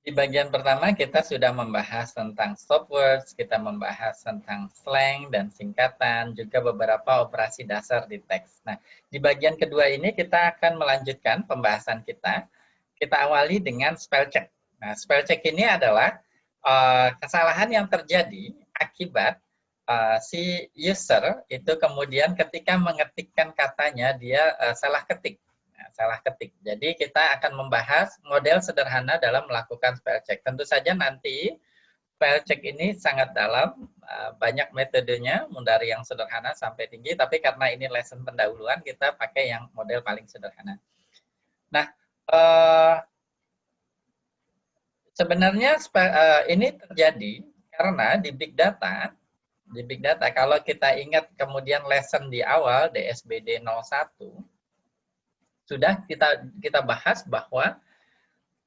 Di bagian pertama kita sudah membahas tentang stop words, kita membahas tentang slang dan singkatan, juga beberapa operasi dasar di teks. Nah, di bagian kedua ini kita akan melanjutkan pembahasan kita. Kita awali dengan spell check. Nah, spell check ini adalah kesalahan yang terjadi akibat si user itu kemudian ketika mengetikkan katanya dia salah ketik. Salah ketik. Jadi kita akan membahas model sederhana dalam melakukan spell check. Tentu saja nanti spell check ini sangat dalam, banyak metodenya, dari yang sederhana sampai tinggi, tapi karena ini lesson pendahuluan, kita pakai yang model paling sederhana. Nah, sebenarnya ini terjadi karena di big data, kalau kita ingat kemudian lesson di awal, DSBD 01, sudah kita bahas bahwa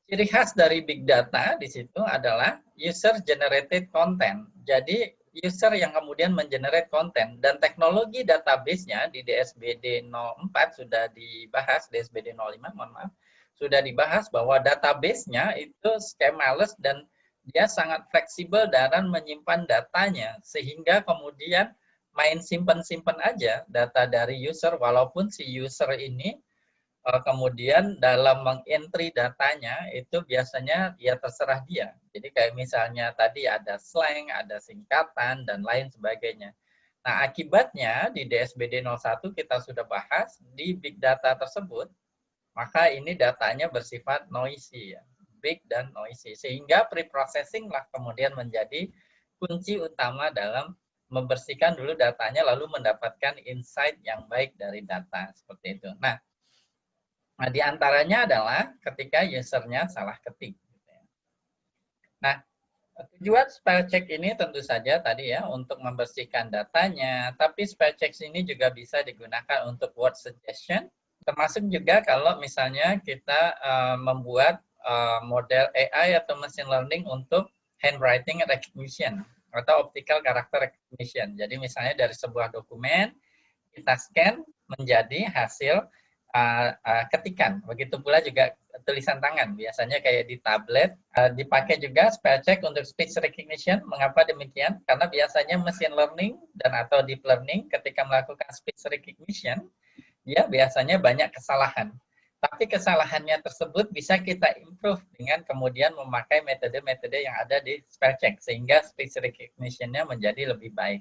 ciri khas dari big data di situ adalah user generated content. Jadi user yang kemudian mengenerate konten dan teknologi database-nya di DSBD 04 sudah dibahas, DSBD 05 mohon maaf, sudah dibahas bahwa database-nya itu schemaless dan dia sangat fleksibel dalam menyimpan datanya sehingga kemudian main simpen-simpen aja data dari user walaupun si user ini kemudian dalam mengentry datanya itu biasanya ya terserah dia. Jadi kayak misalnya tadi ada slang, ada singkatan, dan lain sebagainya. Nah, akibatnya di DSBD 01 kita sudah bahas di big data tersebut, maka ini datanya bersifat noisy, ya, big dan noisy. Sehingga pre-processing lah kemudian menjadi kunci utama dalam membersihkan dulu datanya lalu mendapatkan insight yang baik dari data seperti itu. Nah, di antaranya adalah ketika usernya salah ketik. Nah, tujuan spell check ini tentu saja tadi ya untuk membersihkan datanya, tapi spell check ini juga bisa digunakan untuk word suggestion, termasuk juga kalau misalnya kita membuat model AI atau machine learning untuk handwriting recognition atau optical character recognition. Jadi misalnya dari sebuah dokumen kita scan menjadi hasil ketikan. Begitu pula juga tulisan tangan. Biasanya kayak di tablet. Dipakai juga spell check untuk speech recognition. Mengapa demikian? Karena biasanya machine learning dan atau deep learning ketika melakukan speech recognition, dia biasanya banyak kesalahan. Tapi kesalahannya tersebut bisa kita improve dengan kemudian memakai metode-metode yang ada di spell check. Sehingga speech recognition-nya menjadi lebih baik.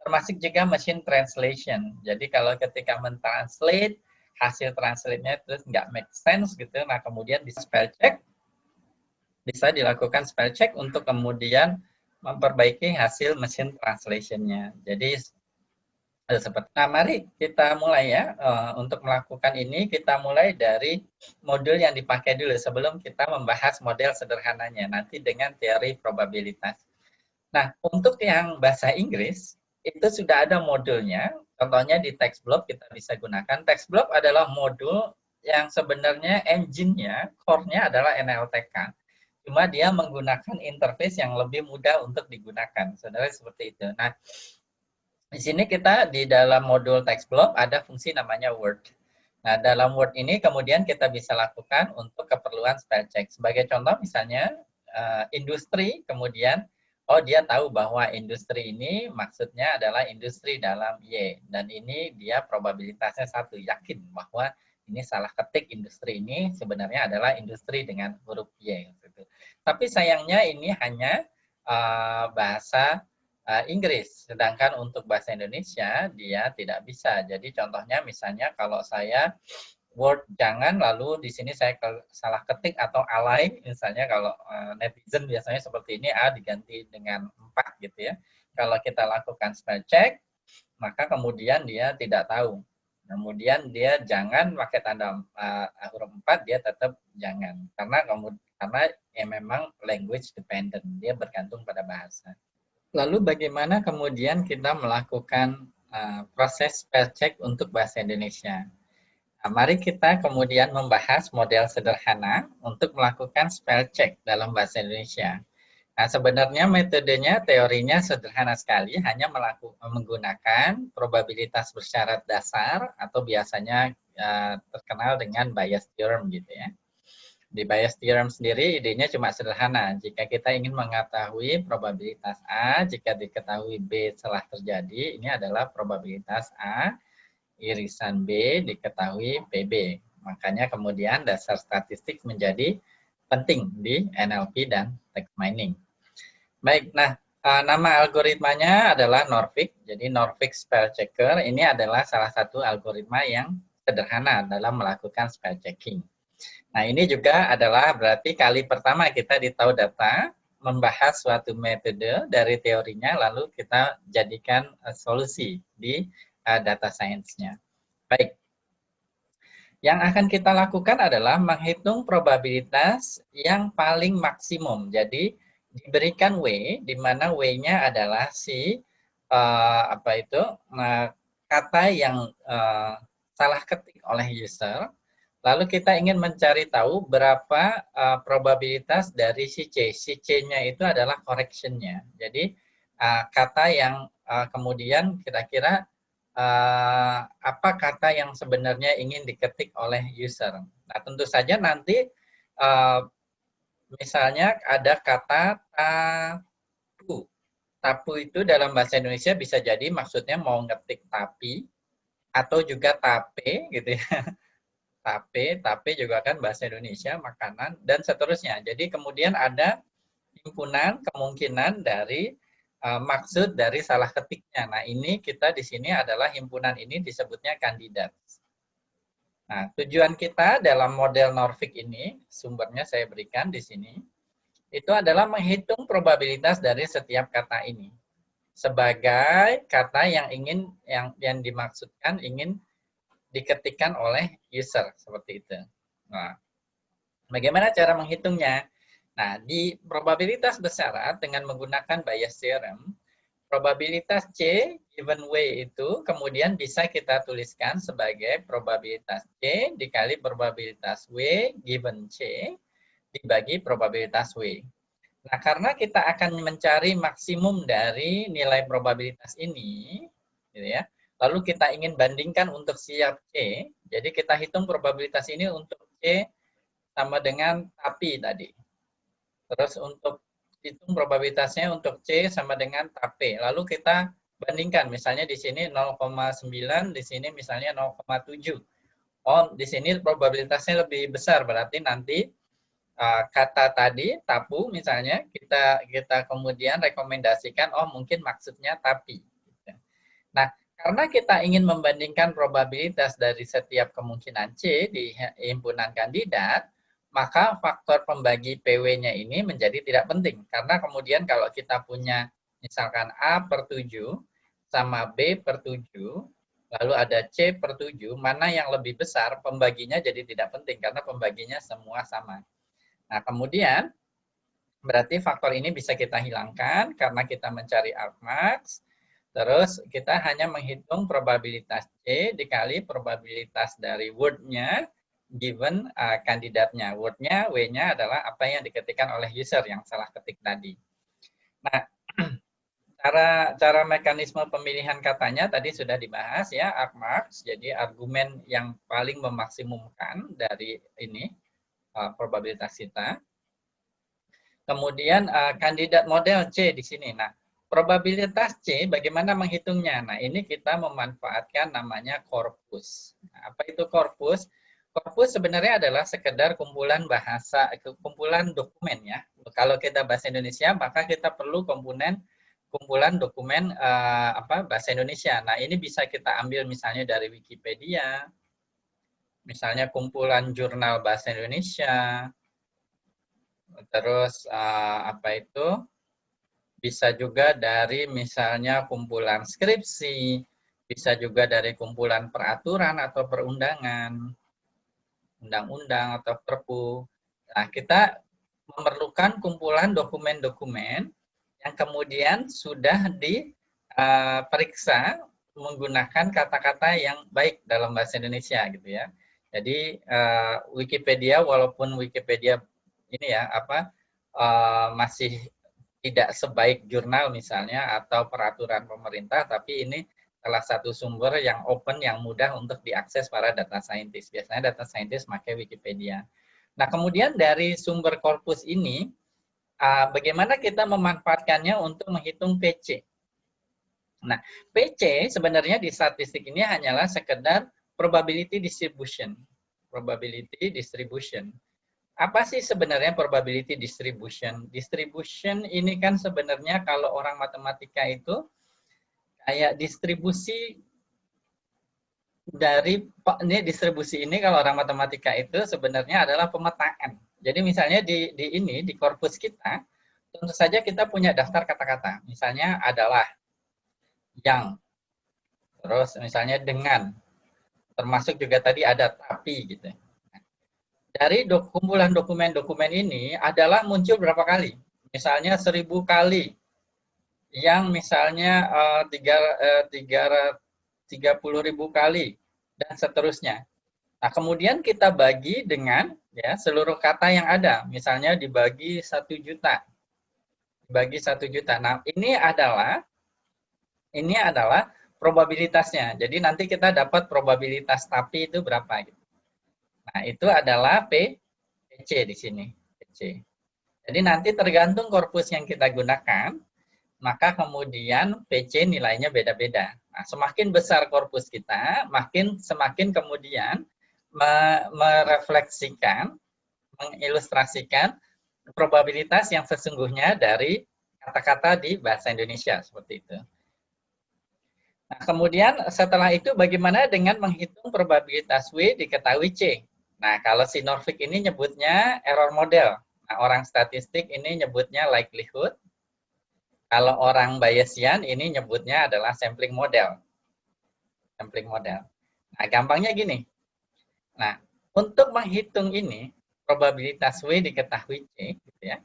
Termasuk juga machine translation. Jadi kalau ketika mentranslate, hasil translate-nya terus nggak make sense gitu, nah kemudian bisa spell check, bisa dilakukan spell check untuk kemudian memperbaiki hasil machine translation-nya. Jadi seperti. Nah, mari kita mulai ya. Untuk melakukan ini, kita mulai dari modul yang dipakai dulu sebelum kita membahas model sederhananya, nanti dengan teori probabilitas. Nah, untuk yang bahasa Inggris, itu sudah ada modulnya. Contohnya di TextBlock kita bisa gunakan. TextBlock adalah modul yang sebenarnya engine-nya, core-nya adalah NLTK. Cuma dia menggunakan interface yang lebih mudah untuk digunakan. Saudara seperti itu. Nah, di sini kita di dalam modul TextBlock ada fungsi namanya Word. Nah, dalam Word ini kemudian kita bisa lakukan untuk keperluan spell check. Sebagai contoh misalnya industri, kemudian oh dia tahu bahwa industri ini maksudnya adalah industri dalam Y. Dan ini dia probabilitasnya 1, yakin bahwa ini salah ketik industri ini sebenarnya adalah industri dengan huruf Y. Tapi sayangnya ini hanya bahasa Inggris, sedangkan untuk bahasa Indonesia dia tidak bisa. Jadi contohnya misalnya kalau saya word jangan, lalu di sini saya salah ketik atau alay, misalnya kalau netizen biasanya seperti ini, A diganti dengan 4 gitu ya. Kalau kita lakukan spell check, maka kemudian dia tidak tahu. Kemudian dia jangan pakai tanda huruf 4, dia tetap jangan. Karena ya memang language dependent, dia bergantung pada bahasa. Lalu bagaimana kemudian kita melakukan proses spell check untuk bahasa Indonesia? Nah, mari kita kemudian membahas model sederhana untuk melakukan spell check dalam bahasa Indonesia. Nah, sebenarnya metodenya, teorinya sederhana sekali, hanya menggunakan probabilitas bersyarat dasar atau biasanya terkenal dengan Bayes theorem gitu ya. Di Bayes theorem sendiri idenya cuma sederhana. Jika kita ingin mengetahui probabilitas A, jika diketahui B telah terjadi, ini adalah probabilitas A irisan B diketahui PB. Makanya kemudian dasar statistik menjadi penting di NLP dan text mining. Baik, nah nama algoritmanya adalah Norvig. Jadi Norvig Spell Checker ini adalah salah satu algoritma yang sederhana dalam melakukan spell checking. Nah, ini juga adalah berarti kali pertama kita di Tahu Data membahas suatu metode dari teorinya, lalu kita jadikan solusi di data science-nya. Baik, yang akan kita lakukan adalah menghitung probabilitas yang paling maksimum. Jadi, diberikan W, di mana W-nya adalah si kata yang salah ketik oleh user. Lalu kita ingin mencari tahu berapa probabilitas dari si C. Si C-nya itu adalah correction-nya. Jadi kata yang kemudian kira-kira apa kata yang sebenarnya ingin diketik oleh user. Nah, tentu saja nanti misalnya ada kata tapu. Tapu itu dalam bahasa Indonesia bisa jadi maksudnya mau ngetik tapi atau juga tape gitu ya. Tape juga kan bahasa Indonesia, makanan, dan seterusnya. Jadi kemudian ada himpunan kemungkinan dari maksud dari salah ketiknya. Nah, ini kita di sini adalah himpunan ini disebutnya kandidat. Nah, tujuan kita dalam model Norvig ini, sumbernya saya berikan di sini, itu adalah menghitung probabilitas dari setiap kata ini. Sebagai kata yang dimaksudkan ingin diketikkan oleh user seperti itu. Nah, bagaimana cara menghitungnya? Nah, di probabilitas bersyarat dengan menggunakan Bayes theorem, probabilitas C given W itu kemudian bisa kita tuliskan sebagai probabilitas C dikali probabilitas W given C dibagi probabilitas W. Nah, karena kita akan mencari maksimum dari nilai probabilitas ini, gitu ya, lalu kita ingin bandingkan untuk siap C, jadi kita hitung probabilitas ini untuk C sama dengan tapi tadi. Terus untuk hitung probabilitasnya untuk C sama dengan tape. Lalu kita bandingkan, misalnya di sini 0,9, di sini misalnya 0,7. Oh, di sini probabilitasnya lebih besar, berarti nanti kata tadi tapu misalnya kita kemudian rekomendasikan oh mungkin maksudnya tapi. Nah, karena kita ingin membandingkan probabilitas dari setiap kemungkinan C di himpunan kandidat, maka faktor pembagi PW-nya ini menjadi tidak penting. Karena kemudian kalau kita punya misalkan A per 7 sama B per 7, lalu ada C per 7, mana yang lebih besar, pembaginya jadi tidak penting karena pembaginya semua sama. Nah, kemudian berarti faktor ini bisa kita hilangkan karena kita mencari argmax. Terus kita hanya menghitung probabilitas C dikali probabilitas dari word-nya given kandidatnya. Word-nya, W-nya adalah apa yang diketikkan oleh user yang salah ketik tadi. Nah, cara mekanisme pemilihan katanya tadi sudah dibahas ya, argmax. Jadi argumen yang paling memaksimumkan dari ini probabilitas kita. Kemudian kandidat model C di sini. Nah, probabilitas C bagaimana menghitungnya? Nah, ini kita memanfaatkan namanya korpus. Nah, apa itu korpus? Korpus sebenarnya adalah sekedar kumpulan bahasa, kumpulan dokumen ya. Kalau kita bahasa Indonesia, maka kita perlu kumpulan dokumen bahasa Indonesia. Nah, ini bisa kita ambil misalnya dari Wikipedia, misalnya kumpulan jurnal bahasa Indonesia, terus bisa juga dari misalnya kumpulan skripsi, bisa juga dari kumpulan peraturan atau perundangan, undang-undang atau perpu. Nah, kita memerlukan kumpulan dokumen-dokumen yang kemudian sudah diperiksa menggunakan kata-kata yang baik dalam bahasa Indonesia gitu ya. Jadi Wikipedia walaupun Wikipedia ini ya masih tidak sebaik jurnal misalnya atau peraturan pemerintah, tapi ini salah satu sumber yang open yang mudah untuk diakses para data scientist. Biasanya data scientist pakai Wikipedia. Nah, kemudian dari sumber korpus ini, bagaimana kita memanfaatkannya untuk menghitung PC. Nah, PC sebenarnya di statistik ini hanyalah sekedar probability distribution. Probability distribution. Apa sih sebenarnya probability distribution? Distribution ini kan sebenarnya kalau orang matematika itu kayak distribusi dari distribusi ini kalau orang matematika itu sebenarnya adalah pemetaan. Jadi misalnya di korpus kita tentu saja kita punya daftar kata-kata. Misalnya adalah, yang, terus misalnya dengan, termasuk juga tadi ada tapi gitu. Dari kumpulan dokumen-dokumen ini adalah muncul berapa kali? Misalnya 1000 kali, yang misalnya 30.000 kali, dan seterusnya. Nah, kemudian kita bagi dengan ya seluruh kata yang ada. Misalnya dibagi 1 juta. Dibagi 1 juta. Nah, ini adalah probabilitasnya. Jadi nanti kita dapat probabilitas tapi itu berapa gitu. Nah, itu adalah PC di sini. PC. Jadi nanti tergantung korpus yang kita gunakan, maka kemudian PC nilainya beda-beda. Nah, semakin besar korpus kita, semakin kemudian merefleksikan, mengilustrasikan probabilitas yang sesungguhnya dari kata-kata di bahasa Indonesia, seperti itu. Nah, kemudian setelah itu bagaimana dengan menghitung probabilitas W diketahui C? Nah, kalau si Norvig ini nyebutnya error model. Nah, orang statistik ini nyebutnya likelihood. Kalau orang Bayesian ini nyebutnya adalah sampling model. Sampling model. Nah, gampangnya gini. Nah, untuk menghitung ini, probabilitas W diketahui C, gitu ya.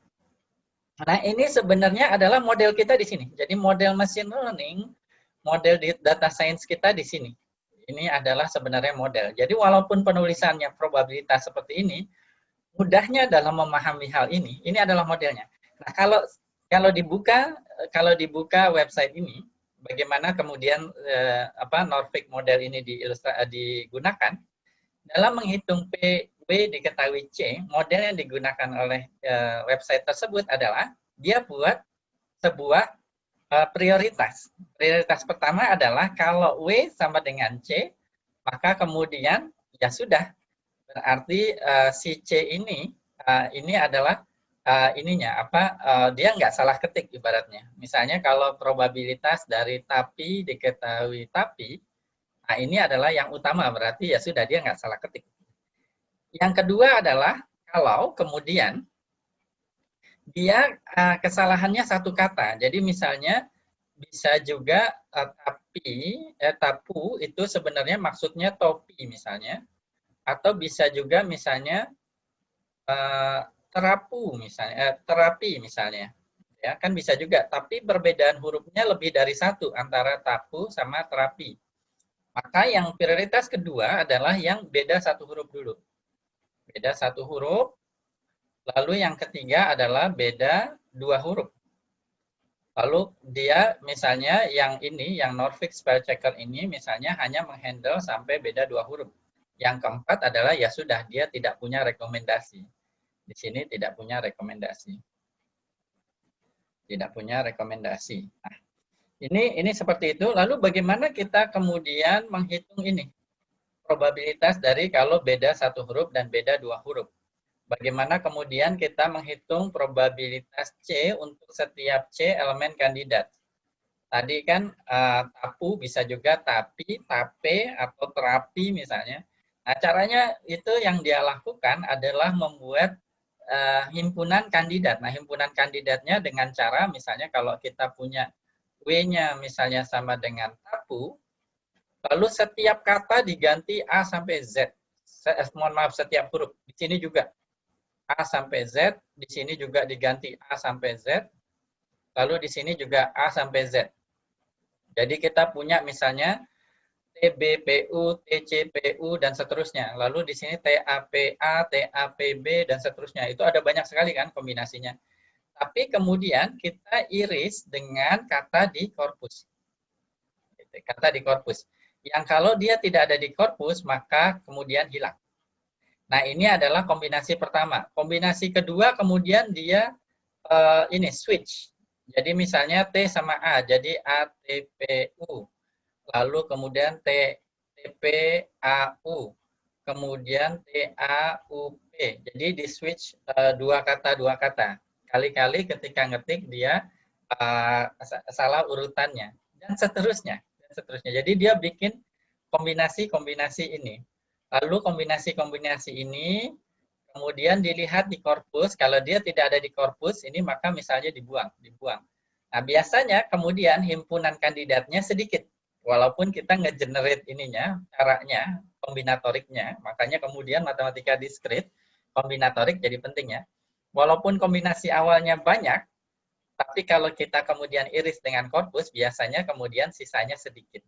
Nah, ini sebenarnya adalah model kita di sini. Jadi model machine learning, model data science kita di sini. Ini adalah sebenarnya model. Jadi walaupun penulisannya probabilitas seperti ini, mudahnya dalam memahami hal ini adalah modelnya. Nah, kalau dibuka website ini, bagaimana kemudian Norvig model ini digunakan dalam menghitung PW diketahui C, model yang digunakan oleh website tersebut adalah dia buat sebuah prioritas. Prioritas pertama adalah kalau W sama dengan C, maka kemudian ya sudah, berarti si C ini adalah dia nggak salah ketik ibaratnya. Misalnya kalau probabilitas dari tapi diketahui tapi, nah ini adalah yang utama, berarti ya sudah dia nggak salah ketik. Yang kedua adalah kalau kemudian dia kesalahannya satu kata. Jadi misalnya bisa juga tapu itu sebenarnya maksudnya topi misalnya, atau bisa juga misalnya terapi misalnya, ya kan bisa juga. Tapi perbedaan hurufnya lebih dari satu antara tapu sama terapi. Maka yang prioritas kedua adalah yang beda satu huruf dulu. Beda satu huruf. Lalu yang ketiga adalah beda 2 huruf. Lalu dia misalnya yang Norvig Spell Checker ini misalnya hanya menghandle sampai beda 2 huruf. Yang keempat adalah ya sudah, dia tidak punya rekomendasi. Di sini tidak punya rekomendasi. Tidak punya rekomendasi. Nah, ini seperti itu. Lalu bagaimana kita kemudian menghitung ini? Probabilitas dari kalau beda satu huruf dan beda 2 huruf. Bagaimana kemudian kita menghitung probabilitas C untuk setiap C elemen kandidat. Tadi kan tapu bisa juga tapi, tape, atau terapi misalnya. Nah, caranya itu yang dia lakukan adalah membuat himpunan kandidat. Nah, himpunan kandidatnya dengan cara misalnya kalau kita punya W-nya misalnya sama dengan tapu, lalu setiap kata diganti A sampai Z. Mohon maaf, setiap huruf. Di sini juga A sampai Z, di sini juga diganti A sampai Z, lalu di sini juga A sampai Z. Jadi kita punya misalnya TBPU, TCPU, dan seterusnya. Lalu di sini TAPA, TAPB, dan seterusnya. Itu ada banyak sekali kan kombinasinya. Tapi kemudian kita iris dengan kata di korpus. Kata di korpus. Yang kalau dia tidak ada di korpus, maka kemudian hilang. Nah, ini adalah kombinasi pertama. Kombinasi kedua kemudian dia ini switch. Jadi misalnya T sama A, jadi ATPU. Lalu kemudian TPAU. Kemudian TAUP. Jadi di switch dua kata. Kali-kali ketika ngetik dia salah urutannya dan seterusnya. Jadi dia bikin kombinasi-kombinasi ini. Lalu kombinasi-kombinasi ini kemudian dilihat di korpus. Kalau dia tidak ada di korpus ini maka misalnya dibuang. Nah, biasanya kemudian himpunan kandidatnya sedikit. Walaupun kita nge-generate ininya, caranya, kombinatoriknya, makanya kemudian matematika diskrit, kombinatorik jadi penting ya. Walaupun kombinasi awalnya banyak, tapi kalau kita kemudian iris dengan korpus, biasanya kemudian sisanya sedikit.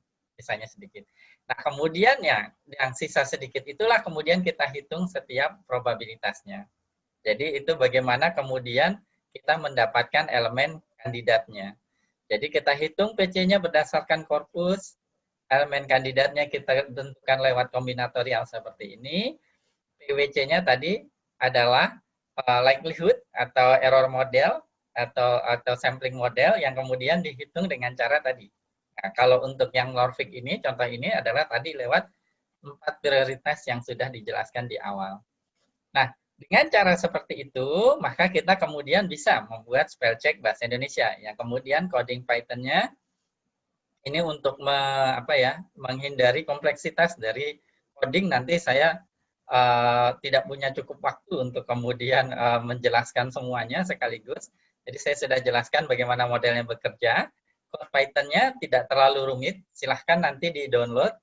Nah, kemudian yang sisa sedikit itulah kemudian kita hitung setiap probabilitasnya. Jadi itu bagaimana kemudian kita mendapatkan elemen kandidatnya. Jadi kita hitung PC-nya berdasarkan korpus, elemen kandidatnya kita tentukan lewat kombinatorial seperti ini. PWC-nya tadi adalah likelihood atau error model atau sampling model yang kemudian dihitung dengan cara tadi. Nah, kalau untuk yang Norvig ini, contoh ini adalah tadi lewat 4 prioritas yang sudah dijelaskan di awal. Nah, dengan cara seperti itu, maka kita kemudian bisa membuat spell check bahasa Indonesia. Yang kemudian coding Python-nya ini untuk menghindari kompleksitas dari coding, nanti saya tidak punya cukup waktu untuk kemudian menjelaskan semuanya sekaligus. Jadi saya sudah jelaskan bagaimana modelnya bekerja. Code Python-nya tidak terlalu rumit. Silahkan nanti di-download.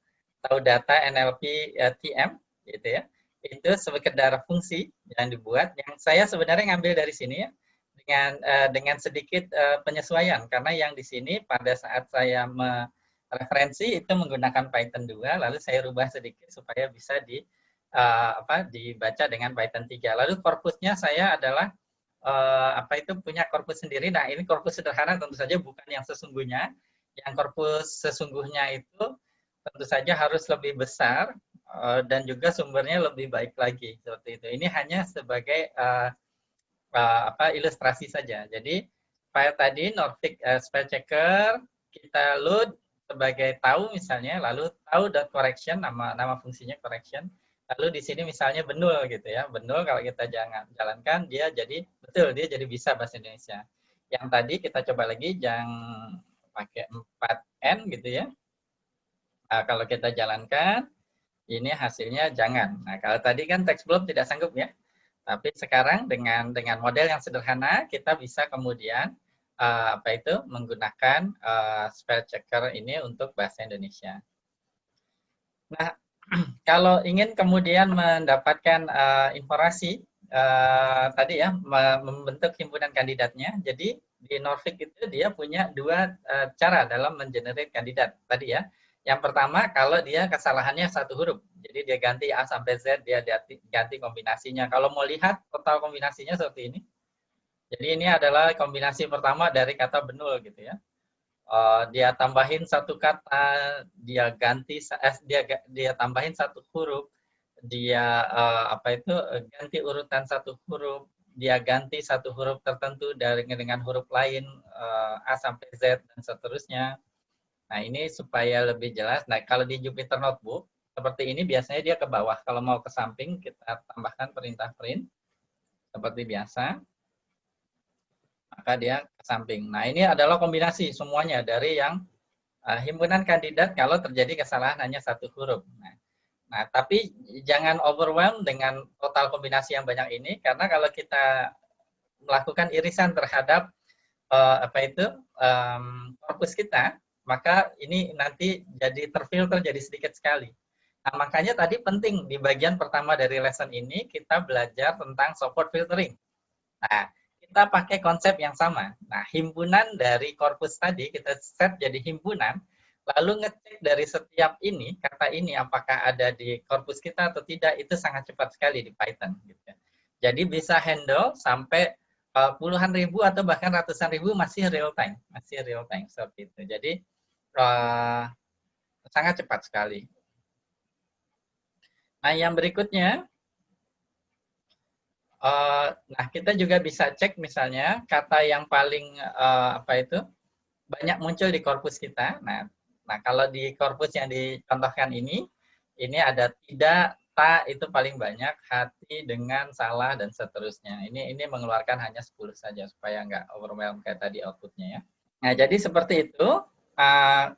Tahu data NLP TM, gitu ya. Itu sekedar fungsi yang dibuat. Yang saya sebenarnya ngambil dari sini ya, dengan sedikit penyesuaian. Karena yang di sini pada saat saya mereferensi itu menggunakan Python 2, lalu saya rubah sedikit supaya bisa dibaca dengan Python 3. Lalu korpusnya saya adalah punya korpus sendiri. Nah, ini korpus sederhana tentu saja bukan yang sesungguhnya. Yang korpus sesungguhnya itu tentu saja harus lebih besar dan juga sumbernya lebih baik lagi seperti itu. Ini hanya sebagai ilustrasi saja. Jadi file tadi Norvig spell checker kita load sebagai tahu misalnya, lalu tahu.correction nama fungsinya correction. Lalu di sini misalnya benul gitu ya. Benul kalau kita jalankan dia jadi betul, dia jadi bisa bahasa Indonesia. Yang tadi kita coba lagi yang pakai 4N gitu ya. Kalau kita jalankan ini hasilnya jangan. Nah, kalau tadi kan teks belum tidak sanggup ya. Tapi sekarang dengan model yang sederhana kita bisa kemudian menggunakan spell checker ini untuk bahasa Indonesia. Nah, kalau ingin kemudian mendapatkan informasi tadi ya, membentuk himpunan kandidatnya. Jadi di Norvig itu dia punya dua cara dalam mengenerate kandidat tadi ya. Yang pertama kalau dia kesalahannya satu huruf. Jadi dia ganti A sampai Z, dia ganti kombinasinya. Kalau mau lihat total kombinasinya seperti ini. Jadi ini adalah kombinasi pertama dari kata benul gitu ya. Dia tambahin satu kata, dia ganti dia tambahin satu huruf, dia ganti urutan satu huruf, dia ganti satu huruf tertentu dengan huruf lain A sampai Z dan seterusnya. Nah, ini supaya lebih jelas. Nah, kalau di Jupyter Notebook seperti ini biasanya dia ke bawah. Kalau mau ke samping kita tambahkan perintah print seperti biasa. Maka dia ke samping. Nah, ini adalah kombinasi semuanya dari yang himpunan kandidat kalau terjadi kesalahan hanya satu huruf. Nah, tapi jangan overwhelm dengan total kombinasi yang banyak ini, karena kalau kita melakukan irisan terhadap korpus kita, maka ini nanti jadi terfilter jadi sedikit sekali. Nah, makanya tadi penting di bagian pertama dari lesson ini kita belajar tentang support filtering. Nah, kita pakai konsep yang sama. Nah, himpunan dari korpus tadi kita set jadi himpunan, lalu ngecek dari setiap ini, kata ini apakah ada di korpus kita atau tidak, itu sangat cepat sekali di Python. Gitu. Jadi bisa handle sampai puluhan ribu atau bahkan ratusan ribu masih real time seperti itu. Jadi sangat cepat sekali. Nah, yang berikutnya Nah, kita juga bisa cek misalnya kata yang paling banyak muncul di korpus kita. Nah, kalau di korpus yang dicontohkan ini ada tidak, tak itu paling banyak, hati, dengan, salah, dan seterusnya. Ini mengeluarkan hanya 10 saja supaya nggak overwhelm kayak tadi outputnya ya. Nah, jadi seperti itu. Uh,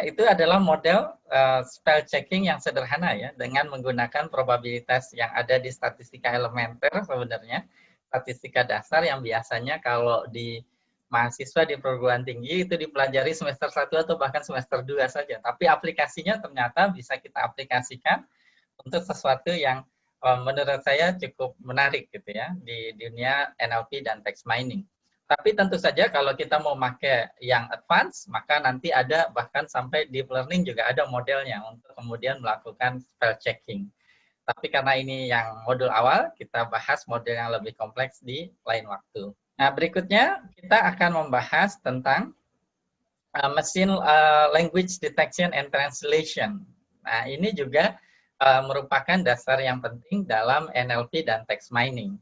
itu adalah model spell checking yang sederhana ya, dengan menggunakan probabilitas yang ada di statistika elementer sebenarnya, statistika dasar yang biasanya kalau di mahasiswa di perguruan tinggi itu dipelajari semester 1 atau bahkan semester 2 saja, tapi aplikasinya ternyata bisa kita aplikasikan untuk sesuatu yang menurut saya cukup menarik gitu ya di dunia NLP dan text mining. Tapi tentu saja kalau kita mau pakai yang advance, maka nanti ada bahkan sampai deep learning juga ada modelnya untuk kemudian melakukan spell checking. Tapi karena ini yang modul awal, kita bahas model yang lebih kompleks di lain waktu. Nah, berikutnya kita akan membahas tentang machine language detection and translation. Nah, ini juga merupakan dasar yang penting dalam NLP dan text mining.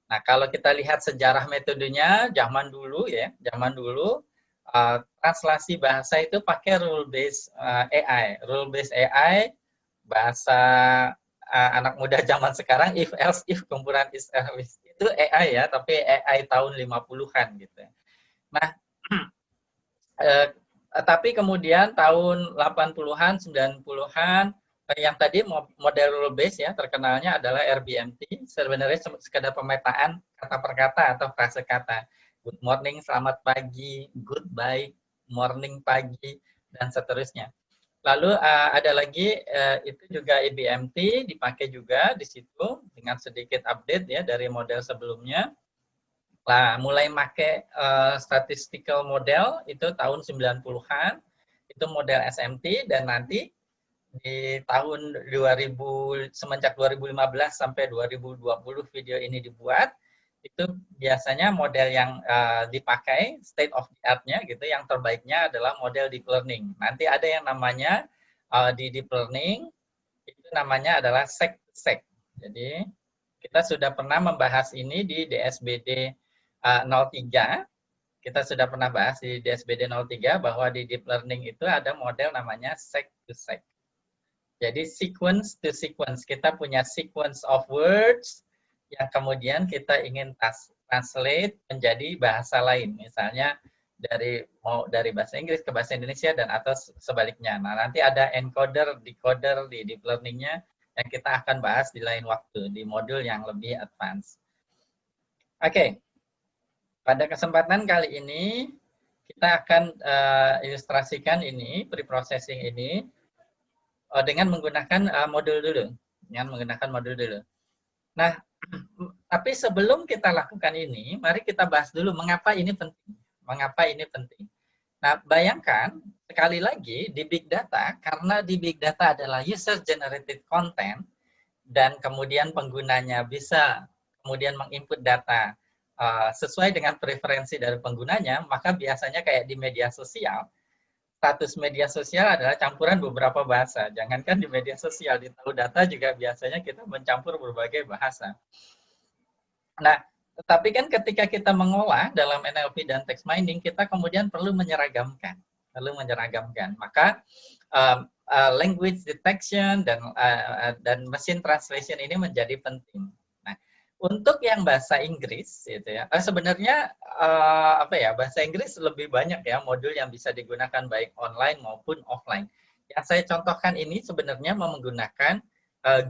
Nah, kalau kita lihat sejarah metodenya, zaman dulu translasi bahasa itu pakai rule-based AI. Rule-based AI, bahasa anak muda zaman sekarang, if, else, if, kumpulan is, else, itu AI ya, tapi AI tahun 50-an gitu. Nah, tapi kemudian tahun 80-an, 90-an, yang tadi model rule base ya, terkenalnya adalah RBMT, sebenarnya sekedar pemetaan kata per kata atau frase kata. Good morning, selamat pagi, goodbye, morning, pagi, dan seterusnya. Lalu ada lagi itu juga IBMT dipakai juga di situ dengan sedikit update ya dari model sebelumnya. Nah, mulai pakai statistical model itu tahun 90-an, itu model SMT, dan nanti di tahun 2000 semenjak 2015 sampai 2020 video ini dibuat, itu biasanya model yang dipakai state of the art-nya gitu, yang terbaiknya adalah model deep learning. Nanti ada yang namanya di deep learning itu namanya adalah sec-sec. Jadi kita sudah pernah membahas ini di DSBD 03. Kita sudah pernah bahas di DSBD 03 bahwa di deep learning itu ada model namanya sec-to-sec. Jadi sequence to sequence, kita punya sequence of words yang kemudian kita ingin translate menjadi bahasa lain. Misalnya mau dari bahasa Inggris ke bahasa Indonesia dan atau sebaliknya. Nah, nanti ada encoder, decoder di deep learning-nya yang kita akan bahas di lain waktu di modul yang lebih advance. Oke. Pada kesempatan kali ini kita akan ilustrasikan ini pre-processing ini dengan menggunakan modul dulu, Nah, tapi sebelum kita lakukan ini, mari kita bahas dulu mengapa ini penting. Nah, bayangkan sekali lagi di big data, karena di big data adalah user generated content dan kemudian penggunanya bisa kemudian menginput data sesuai dengan preferensi dari penggunanya, maka biasanya kayak di media sosial, status media sosial adalah campuran beberapa bahasa. Jangankan di media sosial, di tahu data juga biasanya kita mencampur berbagai bahasa. Nah, tetapi kan ketika kita mengolah dalam NLP dan text mining, kita kemudian perlu menyeragamkan. Maka language detection dan machine translation ini menjadi penting. Nah, untuk yang bahasa Inggris, gitu ya, sebenarnya bahasa Inggris lebih banyak ya modul yang bisa digunakan baik online maupun offline. Yang saya contohkan ini sebenarnya menggunakan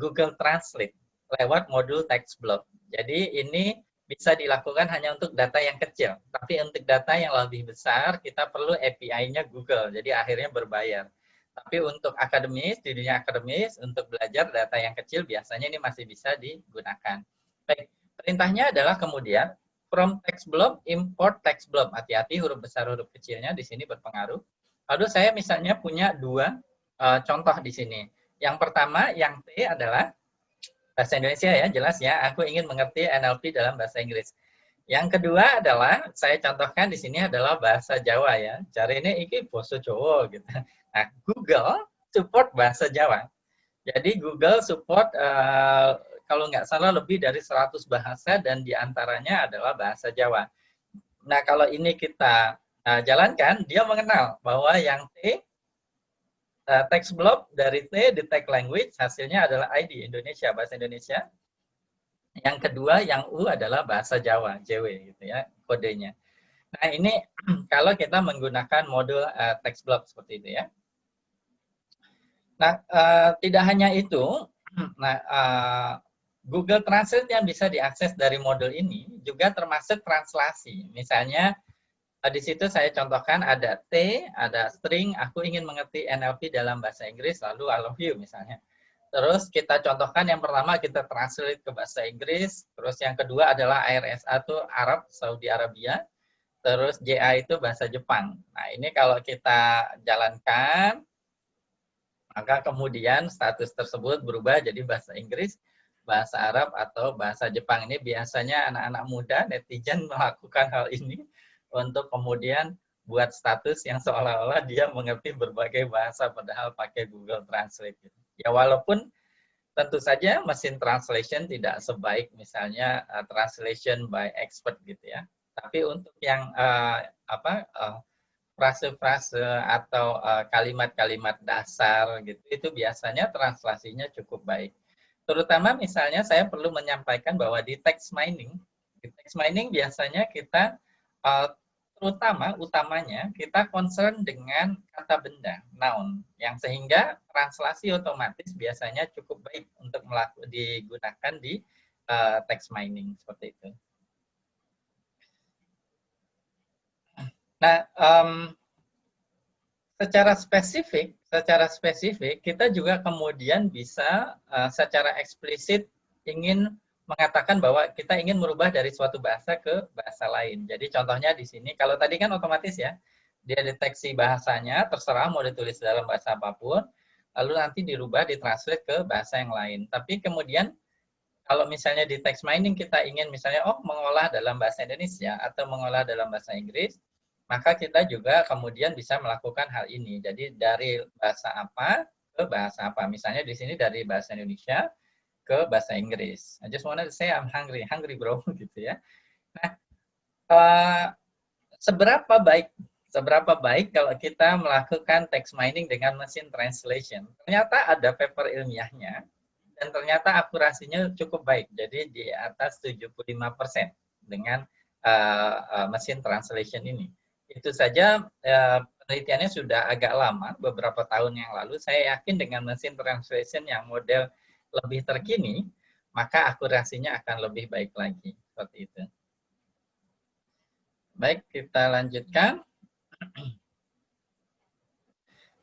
Google Translate lewat modul text block. Jadi ini bisa dilakukan hanya untuk data yang kecil, tapi untuk data yang lebih besar kita perlu API-nya Google. Jadi akhirnya berbayar. Tapi untuk akademis, di dunia akademis, untuk belajar data yang kecil biasanya ini masih bisa digunakan. Baik, perintahnya adalah kemudian from text block, import text block. Hati-hati huruf besar, huruf kecilnya di sini berpengaruh. Lalu saya misalnya punya dua contoh di sini. Yang pertama, yang T adalah bahasa Indonesia ya, jelas ya. Aku ingin mengerti NLP dalam bahasa Inggris. Yang kedua adalah, saya contohkan di sini adalah bahasa Jawa ya. Cari ini bahasa Jawa gitu. Nah, Google support bahasa Jawa. Jadi Google support kalau nggak salah lebih dari 100 bahasa dan diantaranya adalah bahasa Jawa. Nah, kalau ini kita jalankan, dia mengenal bahwa yang T, text block dari T, detect language, hasilnya adalah ID, Indonesia, bahasa Indonesia. Yang kedua, yang U adalah bahasa Jawa, JW, gitu ya, kodenya. Nah, ini kalau kita menggunakan modul text block seperti itu ya. Nah, tidak hanya itu, nah, Google Translate yang bisa diakses dari modul ini juga termasuk translasi. Misalnya, di situ saya contohkan ada T, ada string, aku ingin mengerti NLP dalam bahasa Inggris, lalu I love you misalnya. Terus kita contohkan yang pertama kita translate ke bahasa Inggris, terus yang kedua adalah ARSA itu Arab, Saudi Arabia, terus JA itu bahasa Jepang. Nah, ini kalau kita jalankan, maka kemudian status tersebut berubah jadi bahasa Inggris, bahasa Arab, atau bahasa Jepang. Ini biasanya anak-anak muda, netizen melakukan hal ini untuk kemudian buat status yang seolah-olah dia mengerti berbagai bahasa, padahal pakai Google Translate. Ya, walaupun tentu saja mesin translation tidak sebaik misalnya translation by expert gitu ya. Tapi untuk yang frase-frase atau kalimat-kalimat dasar gitu, itu biasanya translasinya cukup baik. Terutama misalnya saya perlu menyampaikan bahwa di text mining biasanya kita utamanya kita concern dengan kata benda, noun, yang sehingga translasi otomatis biasanya cukup baik untuk digunakan di text mining seperti itu. Nah, secara spesifik kita juga kemudian bisa secara eksplisit ingin mengatakan bahwa kita ingin merubah dari suatu bahasa ke bahasa lain. Jadi contohnya di sini, kalau tadi kan otomatis ya, dia deteksi bahasanya, terserah mau ditulis dalam bahasa apapun, lalu nanti dirubah, ditranslate ke bahasa yang lain. Tapi kemudian kalau misalnya di text mining kita ingin misalnya mengolah dalam bahasa Indonesia atau mengolah dalam bahasa Inggris, maka kita juga kemudian bisa melakukan hal ini. Jadi dari bahasa apa ke bahasa apa. Misalnya di sini dari bahasa Indonesia ke bahasa Inggris. I just wanted to say I'm hungry bro, gitu ya. Nah, seberapa baik kalau kita melakukan text mining dengan mesin translation? Ternyata ada paper ilmiahnya dan ternyata akurasinya cukup baik. Jadi di atas 75% dengan mesin translation ini. Itu saja penelitiannya sudah agak lama, beberapa tahun yang lalu. Saya yakin dengan mesin translation yang model lebih terkini, maka akurasinya akan lebih baik lagi. Seperti itu. Baik, kita lanjutkan.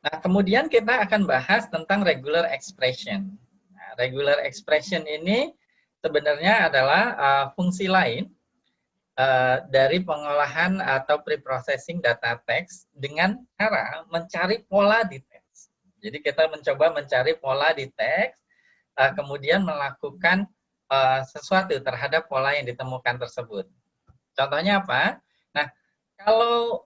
Nah, kemudian kita akan bahas tentang regular expression. Nah, regular expression ini sebenarnya adalah fungsi lain dari pengolahan atau preprocessing data teks dengan cara mencari pola di teks. Jadi kita mencoba mencari pola di teks, kemudian melakukan sesuatu terhadap pola yang ditemukan tersebut. Contohnya apa? Nah, kalau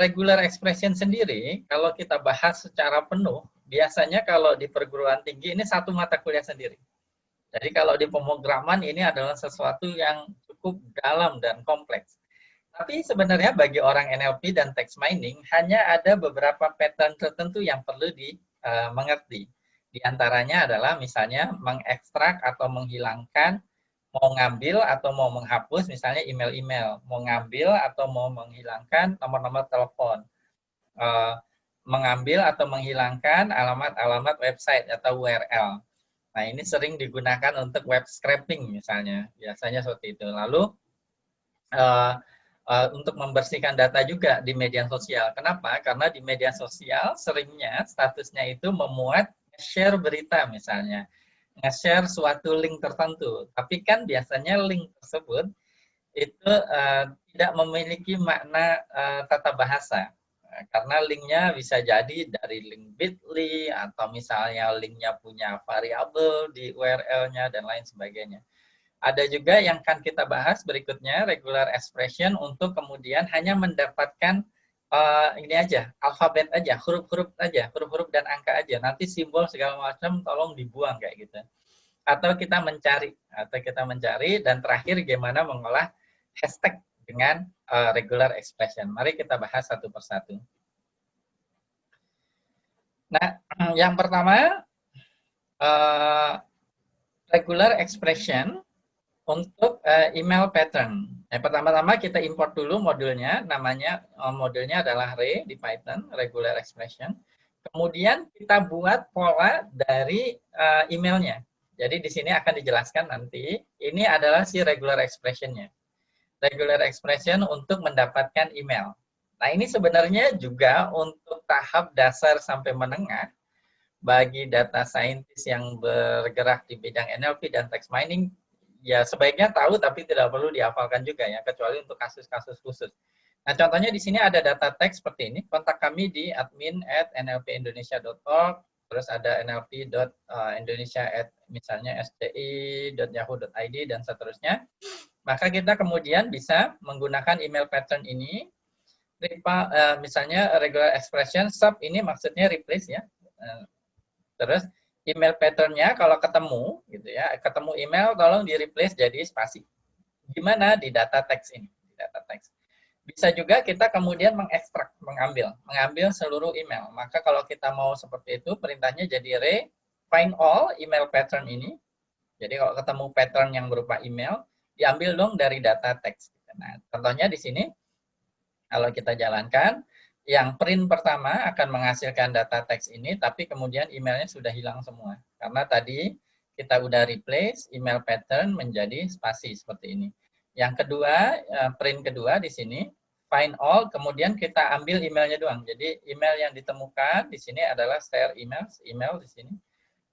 regular expression sendiri, kalau kita bahas secara penuh, biasanya kalau di perguruan tinggi ini satu mata kuliah sendiri. Jadi kalau di pemrograman ini adalah sesuatu yang cukup dalam dan kompleks. Tapi sebenarnya bagi orang NLP dan text mining hanya ada beberapa pattern tertentu yang perlu dimengerti. Di antaranya adalah misalnya mengekstrak atau menghilangkan, mau ngambil atau mau menghapus misalnya email-email, mau ngambil atau mau menghilangkan nomor-nomor telepon, mengambil atau menghilangkan alamat-alamat website atau URL. Nah, ini sering digunakan untuk web scraping misalnya, biasanya seperti itu. Lalu untuk membersihkan data juga di media sosial. Kenapa? Karena di media sosial seringnya statusnya itu memuat share berita misalnya, nge-share suatu link tertentu. Tapi kan biasanya link tersebut itu tidak memiliki makna tata bahasa. Karena linknya bisa jadi dari link bit.ly atau misalnya linknya punya variabel di URL-nya dan lain sebagainya. Ada juga yang akan kita bahas berikutnya, regular expression untuk kemudian hanya mendapatkan ini aja, alfabet aja, huruf-huruf dan angka aja. Nanti simbol segala macam tolong dibuang kayak gitu. atau kita mencari, dan terakhir gimana mengolah hashtag dengan regular expression. Mari kita bahas satu persatu. Nah, yang pertama, regular expression untuk email pattern. Pertama-tama kita import dulu modulnya, modulnya adalah Re di Python, regular expression. Kemudian kita buat pola dari emailnya. Jadi di sini akan dijelaskan nanti, ini adalah si regular expression-nya. Regular expression untuk mendapatkan email. Nah, ini sebenarnya juga untuk tahap dasar sampai menengah, bagi data scientist yang bergerak di bidang NLP dan text mining, ya sebaiknya tahu tapi tidak perlu dihafalkan juga ya, kecuali untuk kasus-kasus khusus. Nah, contohnya di sini ada data teks seperti ini. Kontak kami di admin@nlpindonesia.org, terus ada nlp.indonesia@ misalnya sci.yahoo.id dan seterusnya. Maka kita kemudian bisa menggunakan email pattern ini. Misalnya regular expression sub ini maksudnya replace ya. Terus email pattern-nya kalau ketemu gitu ya, ketemu email tolong di replace jadi spasi. Gimana di data teks ini? Di data teks. Bisa juga kita kemudian mengekstrak, mengambil seluruh email. Maka kalau kita mau seperti itu, perintahnya jadi find all email pattern ini. Jadi kalau ketemu pattern yang berupa email, diambil dong dari data teks. Nah, contohnya di sini, kalau kita jalankan, yang print pertama akan menghasilkan data teks ini, tapi kemudian emailnya sudah hilang semua. Karena tadi kita udah replace email pattern menjadi spasi seperti ini. Yang kedua, print kedua di sini, find all, kemudian kita ambil emailnya doang. Jadi email yang ditemukan di sini adalah share email di sini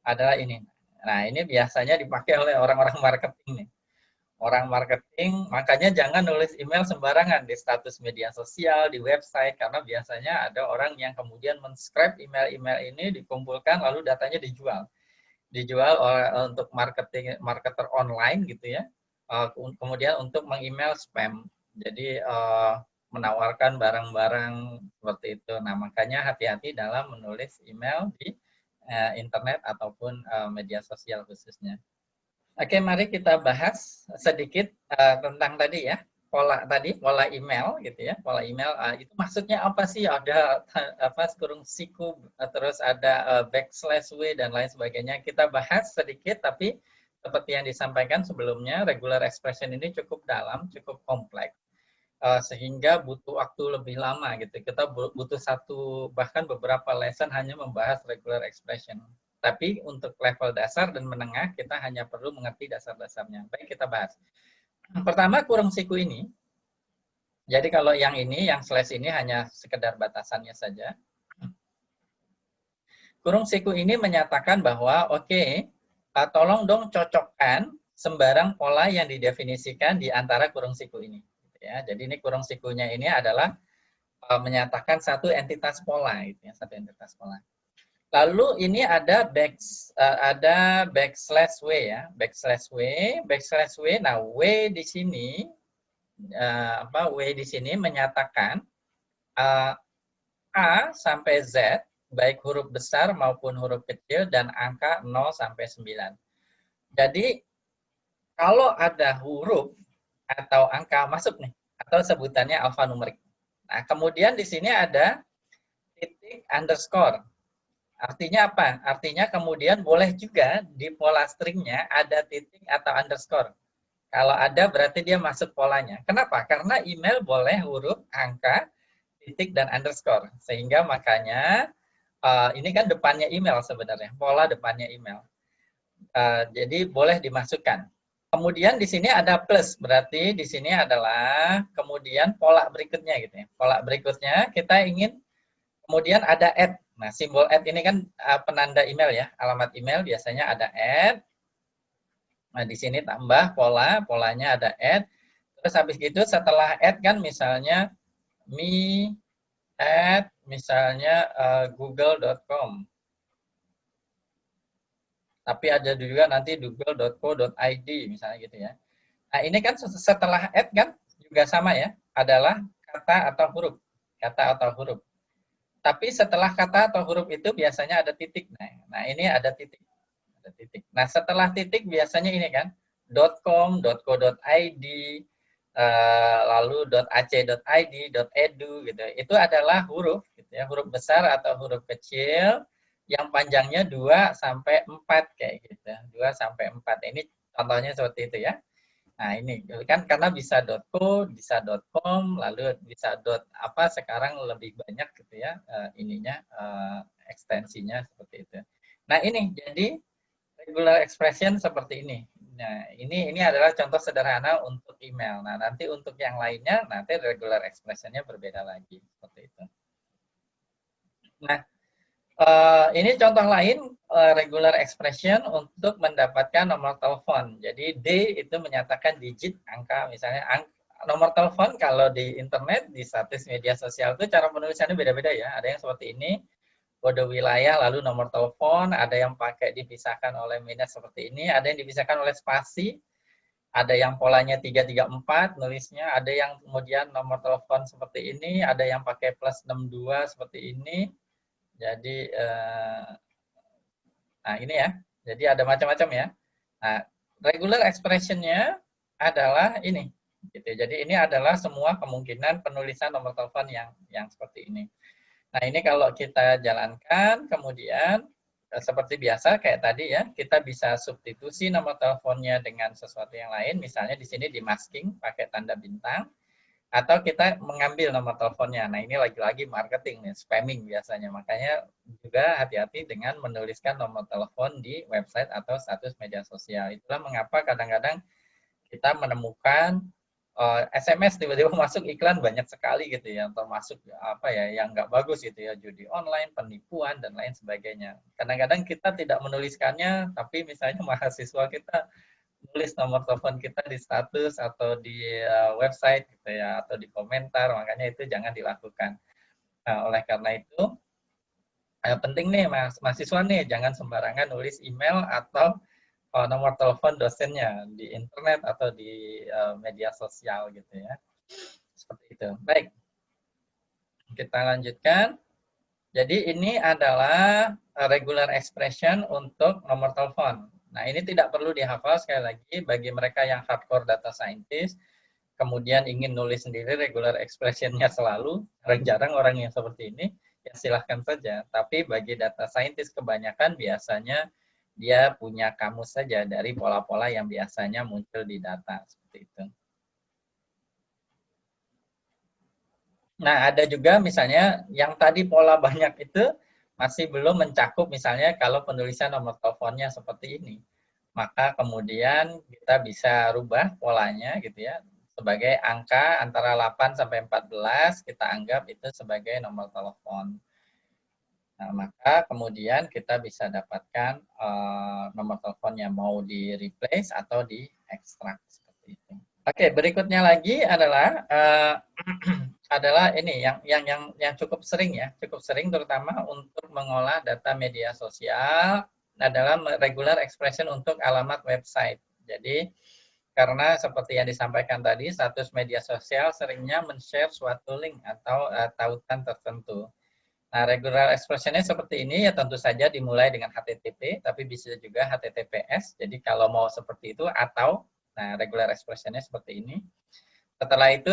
adalah ini. Nah, ini biasanya dipakai oleh orang-orang marketing nih. Orang marketing, makanya jangan nulis email sembarangan di status media sosial, di website, karena biasanya ada orang yang kemudian men-scrape email-email ini, dikumpulkan, lalu datanya dijual. Dijual untuk marketer online gitu ya, kemudian untuk meng-email spam. Jadi menawarkan barang-barang seperti itu. Nah, makanya hati-hati dalam menulis email di internet ataupun media sosial khususnya. Oke, mari kita bahas sedikit tentang tadi ya, pola email gitu ya, pola email itu maksudnya apa sih? Ada kurung siku, terus ada /w dan lain sebagainya. Kita bahas sedikit, tapi seperti yang disampaikan sebelumnya, regular expression ini cukup dalam, cukup kompleks, sehingga butuh waktu lebih lama gitu. Kita butuh bahkan beberapa lesson hanya membahas regular expression. Tapi untuk level dasar dan menengah, kita hanya perlu mengerti dasar-dasarnya. Baik, kita bahas. Pertama, kurung siku ini. Jadi kalau yang ini, yang slash ini hanya sekedar batasannya saja. Kurung siku ini menyatakan bahwa, oke, tolong dong cocokkan sembarang pola yang didefinisikan di antara kurung siku ini. Ya, jadi ini kurung sikunya ini adalah menyatakan satu entitas pola, gitu ya, satu entitas pola. Lalu ini ada backslash w ya, backslash w. Nah, w di sini w di sini menyatakan a sampai z, baik huruf besar maupun huruf kecil dan angka 0 sampai 9. Jadi kalau ada huruf atau angka masuk nih, atau sebutannya alfanumerik. Nah, kemudian di sini ada titik underscore. Artinya apa? Artinya kemudian boleh juga di pola stringnya ada titik atau underscore. Kalau ada berarti dia masuk polanya. Kenapa? Karena email boleh huruf, angka, titik, dan underscore. Sehingga makanya ini kan depannya email sebenarnya, pola depannya email. Jadi boleh dimasukkan. Kemudian di sini ada plus, berarti di sini adalah kemudian pola berikutnya gitu ya. Pola berikutnya kita ingin kemudian ada add. Nah, simbol add ini kan penanda email ya, alamat email biasanya ada add. Nah, di sini tambah polanya ada add. Terus habis itu setelah add kan misalnya me add misalnya google.com. Tapi ada juga nanti google.co.id misalnya gitu ya. Nah, ini kan setelah add kan juga sama ya, adalah kata atau huruf. Kata atau huruf. Tapi setelah kata atau huruf itu biasanya ada titik. Nah, ini ada titik. ada titik. Nah, setelah titik biasanya ini kan .com, .co.id, lalu .ac.id, .edu gitu. Itu adalah huruf gitu ya, huruf besar atau huruf kecil yang panjangnya 2 sampai 4 kayak gitu. 2 sampai 4. Ini contohnya seperti itu ya. Nah, ini kan karena bisa .co, bisa .com, lalu bisa apa sekarang lebih banyak gitu ya ininya ekstensinya seperti itu. Nah, ini jadi regular expression seperti ini. Nah, ini adalah contoh sederhana untuk email. Nah, nanti untuk yang lainnya nanti regular expression-nya berbeda lagi seperti itu. Nah, ini contoh lain regular expression untuk mendapatkan nomor telepon. Jadi D itu menyatakan digit angka, misalnya nomor telepon kalau di internet, di status media sosial itu cara penulisannya beda-beda ya. Ada yang seperti ini, kode wilayah lalu nomor telepon, ada yang pakai dipisahkan oleh minus seperti ini, ada yang dipisahkan oleh spasi, ada yang polanya 334 nulisnya, ada yang kemudian nomor telepon seperti ini, ada yang pakai plus 62 seperti ini. Jadi nah ini ya, jadi ada macam-macam ya. Nah, regular expression-nya adalah ini. Gitu. Jadi ini adalah semua kemungkinan penulisan nomor telepon yang seperti ini. Nah, ini kalau kita jalankan, kemudian seperti biasa kayak tadi ya, kita bisa substitusi nomor teleponnya dengan sesuatu yang lain. Misalnya di sini di masking pakai tanda bintang, atau kita mengambil nomor teleponnya. Nah, ini lagi-lagi marketing nih, spamming biasanya. Makanya juga hati-hati dengan menuliskan nomor telepon di website atau status media sosial. Itulah mengapa kadang-kadang kita menemukan SMS tiba-tiba masuk iklan banyak sekali gitu ya, termasuk apa ya yang nggak bagus gitu ya, judi online, penipuan dan lain sebagainya. Kadang-kadang kita tidak menuliskannya, tapi misalnya mahasiswa kita tulis nomor telepon kita di status atau di website gitu ya, atau di komentar, makanya itu jangan dilakukan. Nah, oleh karena itu penting nih mahasiswa nih jangan sembarangan nulis email atau nomor telepon dosennya di internet atau di media sosial gitu ya. Seperti itu. Baik. Kita lanjutkan. Jadi ini adalah regular expression untuk nomor telepon. Nah, ini tidak perlu dihafal sekali lagi bagi mereka yang hardcore data scientist, kemudian ingin nulis sendiri regular expression-nya selalu, jarang-jarang orang yang seperti ini, ya silahkan saja. Tapi bagi data scientist kebanyakan biasanya dia punya kamus saja dari pola-pola yang biasanya muncul di data seperti itu. Nah, ada juga misalnya yang tadi pola banyak itu masih belum mencakup misalnya kalau penulisan nomor teleponnya seperti ini. Maka kemudian kita bisa rubah polanya gitu ya. Sebagai angka antara 8 sampai 14 kita anggap itu sebagai nomor telepon. Nah, maka kemudian kita bisa dapatkan nomor telepon yang mau di replace atau di ekstrak seperti itu. Oke, berikutnya lagi adalah adalah ini yang cukup sering ya, cukup sering terutama untuk mengolah data media sosial adalah regular expression untuk alamat website. Jadi karena seperti yang disampaikan tadi, status media sosial seringnya men-share suatu link atau tautan tertentu. Nah, regular expression-nya seperti ini ya tentu saja dimulai dengan HTTP, tapi bisa juga HTTPS. Jadi kalau mau seperti itu atau nah regular expression-nya seperti ini. Setelah itu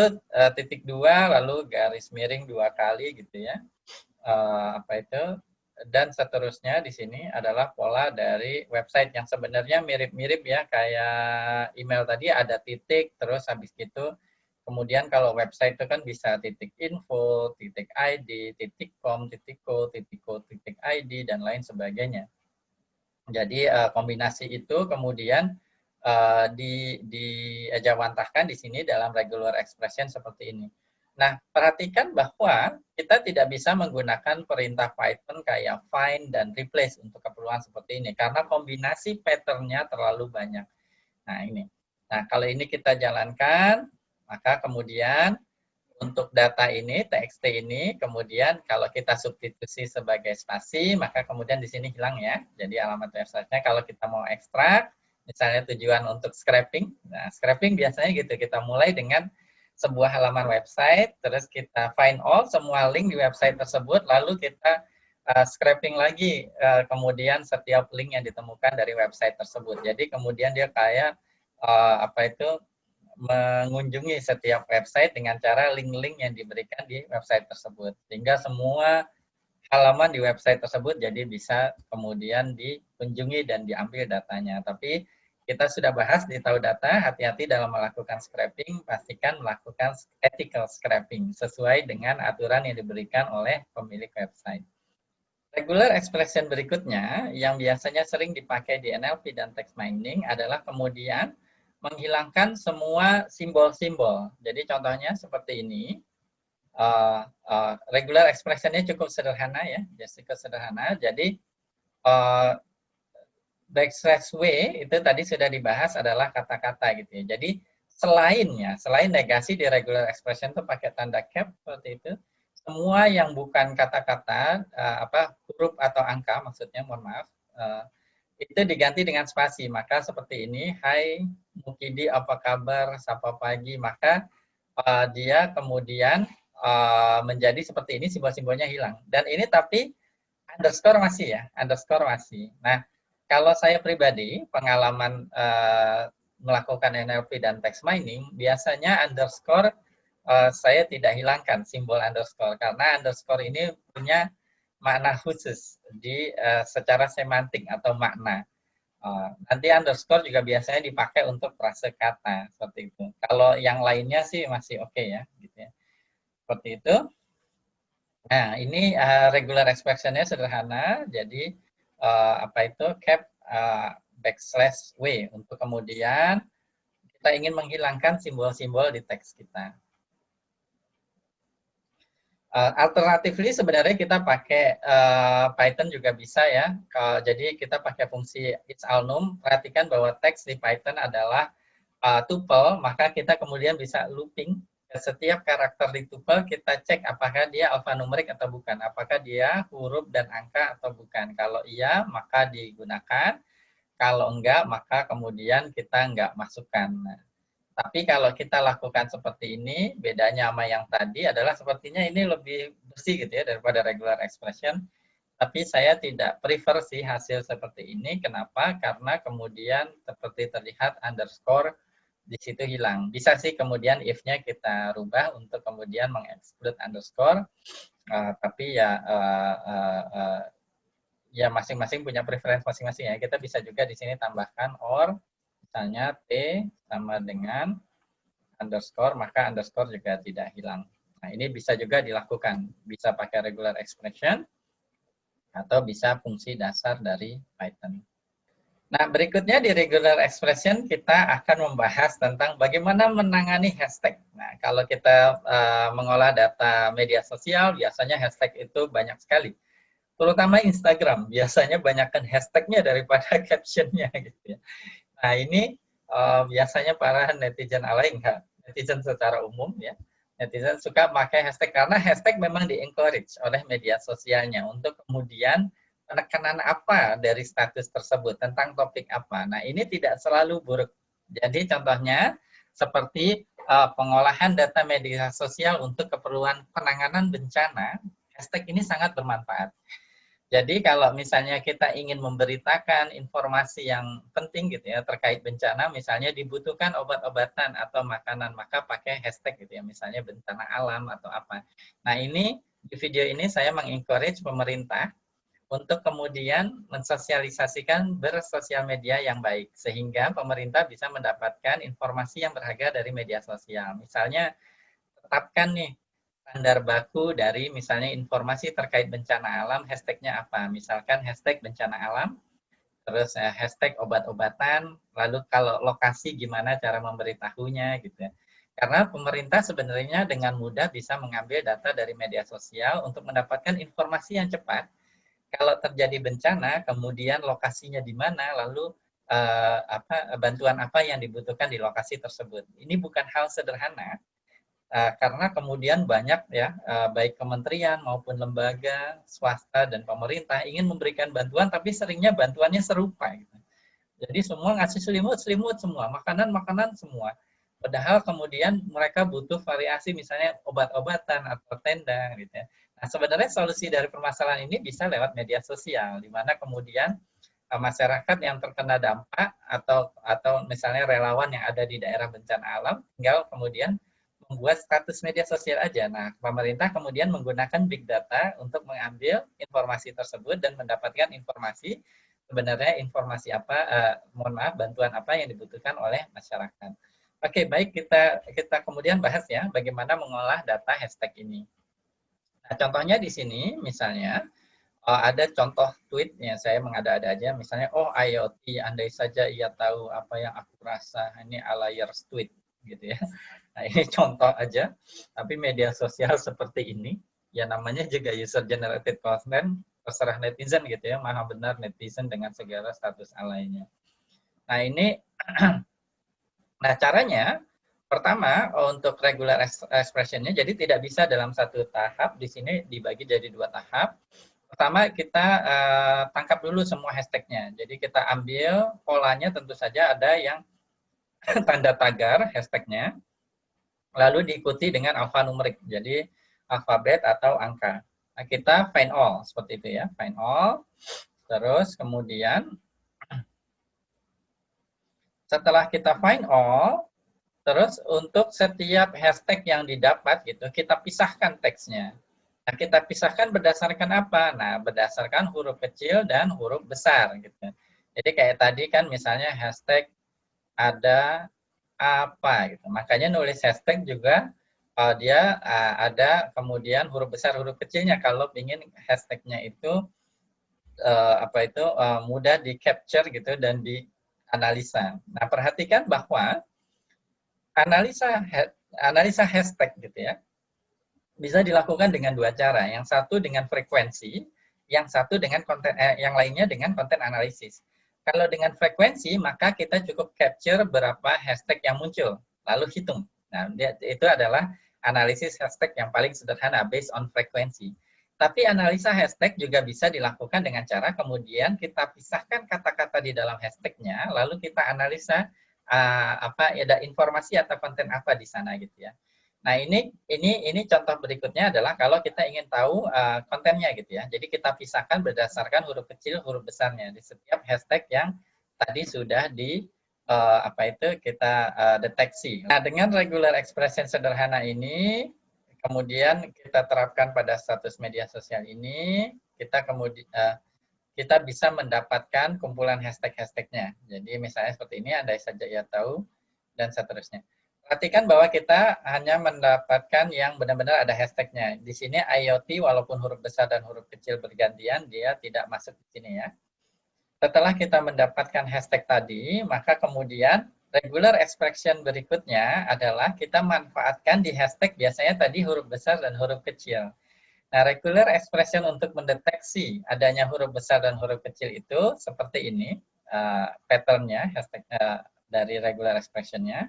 titik 2 lalu garis miring 2 kali gitu ya. Apa itu? Dan seterusnya di sini adalah pola dari website yang sebenarnya mirip-mirip ya kayak email tadi ada titik terus habis itu kemudian kalau website itu kan bisa titik info, titik ID, titik com, titik co, titik ID, dan lain sebagainya. Jadi kombinasi itu kemudian dijawantahkan di sini dalam regular expression seperti ini. Nah, perhatikan bahwa kita tidak bisa menggunakan perintah Python kayak find dan replace untuk keperluan seperti ini, karena kombinasi pattern-nya terlalu banyak. Nah, ini. Nah, kalau ini kita jalankan, maka kemudian untuk data ini, txt ini, kemudian kalau kita substitusi sebagai spasi, maka kemudian di sini hilang ya. Jadi alamat website-nya kalau kita mau ekstrak, misalnya tujuan untuk scraping. Nah, scraping biasanya gitu, kita mulai dengan sebuah halaman website, terus kita find all, semua link di website tersebut, lalu kita scraping lagi kemudian setiap link yang ditemukan dari website tersebut. Jadi kemudian dia kayak mengunjungi setiap website dengan cara link-link yang diberikan di website tersebut. Sehingga semua halaman di website tersebut jadi bisa kemudian dikunjungi dan diambil datanya. Tapi kita sudah bahas di Tahu Data, hati-hati dalam melakukan scraping, pastikan melakukan ethical scraping sesuai dengan aturan yang diberikan oleh pemilik website. Regular expression berikutnya yang biasanya sering dipakai di NLP dan text mining adalah kemudian menghilangkan semua simbol-simbol. Jadi contohnya seperti ini. Regular expression-nya cukup sederhana ya, cukup sederhana. Jadi backslash w itu tadi sudah dibahas adalah kata-kata gitu ya. Jadi selain negasi di regular expression itu pakai tanda cap seperti itu, semua yang bukan kata-kata huruf atau angka maksudnya, mohon maaf, itu diganti dengan spasi. Maka seperti ini, hai Mukidi apa kabar, sapa pagi, maka dia kemudian menjadi seperti ini, simbol-simbolnya hilang. Dan ini tapi underscore masih ya, underscore masih. Nah, kalau saya pribadi, pengalaman melakukan NLP dan text mining, biasanya underscore saya tidak hilangkan simbol underscore, karena underscore ini punya makna khusus di secara semantik atau makna. Nanti underscore juga biasanya dipakai untuk frase kata, seperti itu. Kalau yang lainnya sih masih oke ya, gitu ya. Seperti itu. Nah, ini regular expression-nya sederhana, jadi cap backslash w untuk kemudian kita ingin menghilangkan simbol-simbol di teks kita. Alternatively sebenarnya kita pakai Python juga bisa ya. Jadi kita pakai fungsi it's alnum. Perhatikan bahwa teks di Python adalah tuple, maka kita kemudian bisa looping. Setiap karakter di tuple kita cek apakah dia alfanumerik atau bukan, apakah dia huruf dan angka atau bukan. Kalau iya, maka digunakan. Kalau enggak, maka kemudian kita enggak masukkan. Nah, tapi kalau kita lakukan seperti ini, bedanya sama yang tadi adalah sepertinya ini lebih bersih gitu ya daripada regular expression. Tapi saya tidak prefer sih hasil seperti ini. Kenapa? Karena kemudian seperti terlihat underscore di situ hilang. Bisa sih kemudian if-nya kita rubah untuk kemudian mengexclude underscore, tapi ya masing-masing punya preferensi masing-masing ya. Kita bisa juga di sini tambahkan or, misalnya T sama dengan underscore, maka underscore juga tidak hilang. Nah, ini bisa juga dilakukan. Bisa pakai regular expression, atau bisa fungsi dasar dari Python. Nah, berikutnya di regular expression kita akan membahas tentang bagaimana menangani hashtag. Nah, kalau kita mengolah data media sosial, biasanya hashtag itu banyak sekali. Terutama Instagram, biasanya banyakkan hashtagnya daripada captionnya gitu ya. Nah, ini biasanya para netizen alay, enggak, netizen secara umum ya, netizen suka pakai hashtag karena hashtag memang di-encourage oleh media sosialnya untuk kemudian penekanan apa dari status tersebut, tentang topik apa. Nah, ini tidak selalu buruk. Jadi contohnya seperti pengolahan data media sosial untuk keperluan penanganan bencana, hashtag ini sangat bermanfaat. Jadi kalau misalnya kita ingin memberitakan informasi yang penting gitu ya terkait bencana, misalnya dibutuhkan obat-obatan atau makanan, maka pakai hashtag gitu ya, misalnya bencana alam atau apa. Nah, ini di video ini saya mengencourage pemerintah untuk kemudian mensosialisasikan bersosial media yang baik, sehingga pemerintah bisa mendapatkan informasi yang berharga dari media sosial. Misalnya, tetapkan nih standar baku dari misalnya informasi terkait bencana alam, hashtagnya apa? Misalkan hashtag bencana alam, terus hashtag obat-obatan, lalu kalau lokasi gimana cara memberitahunya gitu ya. Karena pemerintah sebenarnya dengan mudah bisa mengambil data dari media sosial untuk mendapatkan informasi yang cepat. Kalau terjadi bencana, kemudian lokasinya di mana, lalu bantuan apa yang dibutuhkan di lokasi tersebut. Ini bukan hal sederhana, karena kemudian banyak ya, baik kementerian maupun lembaga, swasta, dan pemerintah ingin memberikan bantuan, tapi seringnya bantuannya serupa. Gitu. Jadi semua ngasih selimut semua, makanan semua. Padahal kemudian mereka butuh variasi, misalnya obat-obatan atau tenda. Gitu ya. Nah, sebenarnya solusi dari permasalahan ini bisa lewat media sosial, di mana kemudian masyarakat yang terkena dampak atau misalnya relawan yang ada di daerah bencana alam tinggal kemudian membuat status media sosial aja. Nah, pemerintah kemudian menggunakan big data untuk mengambil informasi tersebut dan mendapatkan informasi sebenarnya informasi apa, mohon maaf, bantuan apa yang dibutuhkan oleh masyarakat. Oke, baik, kita kemudian bahas ya bagaimana mengolah data hashtag ini. Nah, contohnya di sini misalnya ada contoh tweetnya, saya mengada-ada aja, misalnya, oh IoT, andai saja ia tahu apa yang aku rasa, ini Alayers tweet, gitu ya. Nah, ini contoh aja, tapi media sosial seperti ini, ya namanya juga user generated content, terserah netizen gitu ya, maha benar netizen dengan segala status alaynya. Nah, ini, nah caranya, pertama, untuk regular expression-nya, jadi tidak bisa dalam satu tahap, di sini dibagi jadi 2 tahap. Pertama kita tangkap dulu semua hashtag-nya. Jadi kita ambil polanya, tentu saja ada yang tanda tagar hashtag-nya, lalu diikuti dengan alfanumerik. Jadi alfabet atau angka. Nah, kita find all seperti itu ya, find all. Terus kemudian setelah kita find all, terus untuk setiap hashtag yang didapat gitu, kita pisahkan teksnya. Nah, kita pisahkan berdasarkan apa? Nah, berdasarkan huruf kecil dan huruf besar gitu. Jadi kayak tadi kan misalnya hashtag ada apa gitu. Makanya nulis hashtag juga dia ada kemudian huruf besar huruf kecilnya kalau ingin hashtagnya itu mudah di capture gitu dan dianalisa. Nah, perhatikan bahwa analisa hashtag gitu ya bisa dilakukan dengan 2 cara. Yang satu dengan frekuensi, yang satu dengan konten, yang lainnya dengan konten analisis. Kalau dengan frekuensi, maka kita cukup capture berapa hashtag yang muncul, lalu hitung. Nah, itu adalah analisis hashtag yang paling sederhana, based on frekuensi. Tapi analisa hashtag juga bisa dilakukan dengan cara kemudian kita pisahkan kata-kata di dalam hashtagnya, lalu kita analisa ada informasi atau konten apa di sana gitu ya. Nah, ini contoh berikutnya adalah kalau kita ingin tahu kontennya gitu ya. Jadi kita pisahkan berdasarkan huruf kecil, huruf besarnya di setiap hashtag yang tadi sudah kita deteksi. Nah, dengan regular expression sederhana ini kemudian kita terapkan pada status media sosial ini, kita bisa mendapatkan kumpulan hashtag-hashtagnya. Jadi misalnya seperti ini, andai saja ia tahu, dan seterusnya. Perhatikan bahwa kita hanya mendapatkan yang benar-benar ada hashtagnya. Di sini IoT walaupun huruf besar dan huruf kecil bergantian, dia tidak masuk di sini ya. Setelah kita mendapatkan hashtag tadi, maka kemudian regular expression berikutnya adalah kita manfaatkan di hashtag biasanya tadi huruf besar dan huruf kecil. Nah, regular expression untuk mendeteksi adanya huruf besar dan huruf kecil itu seperti ini, pattern-nya, hashtag dari regular expression-nya.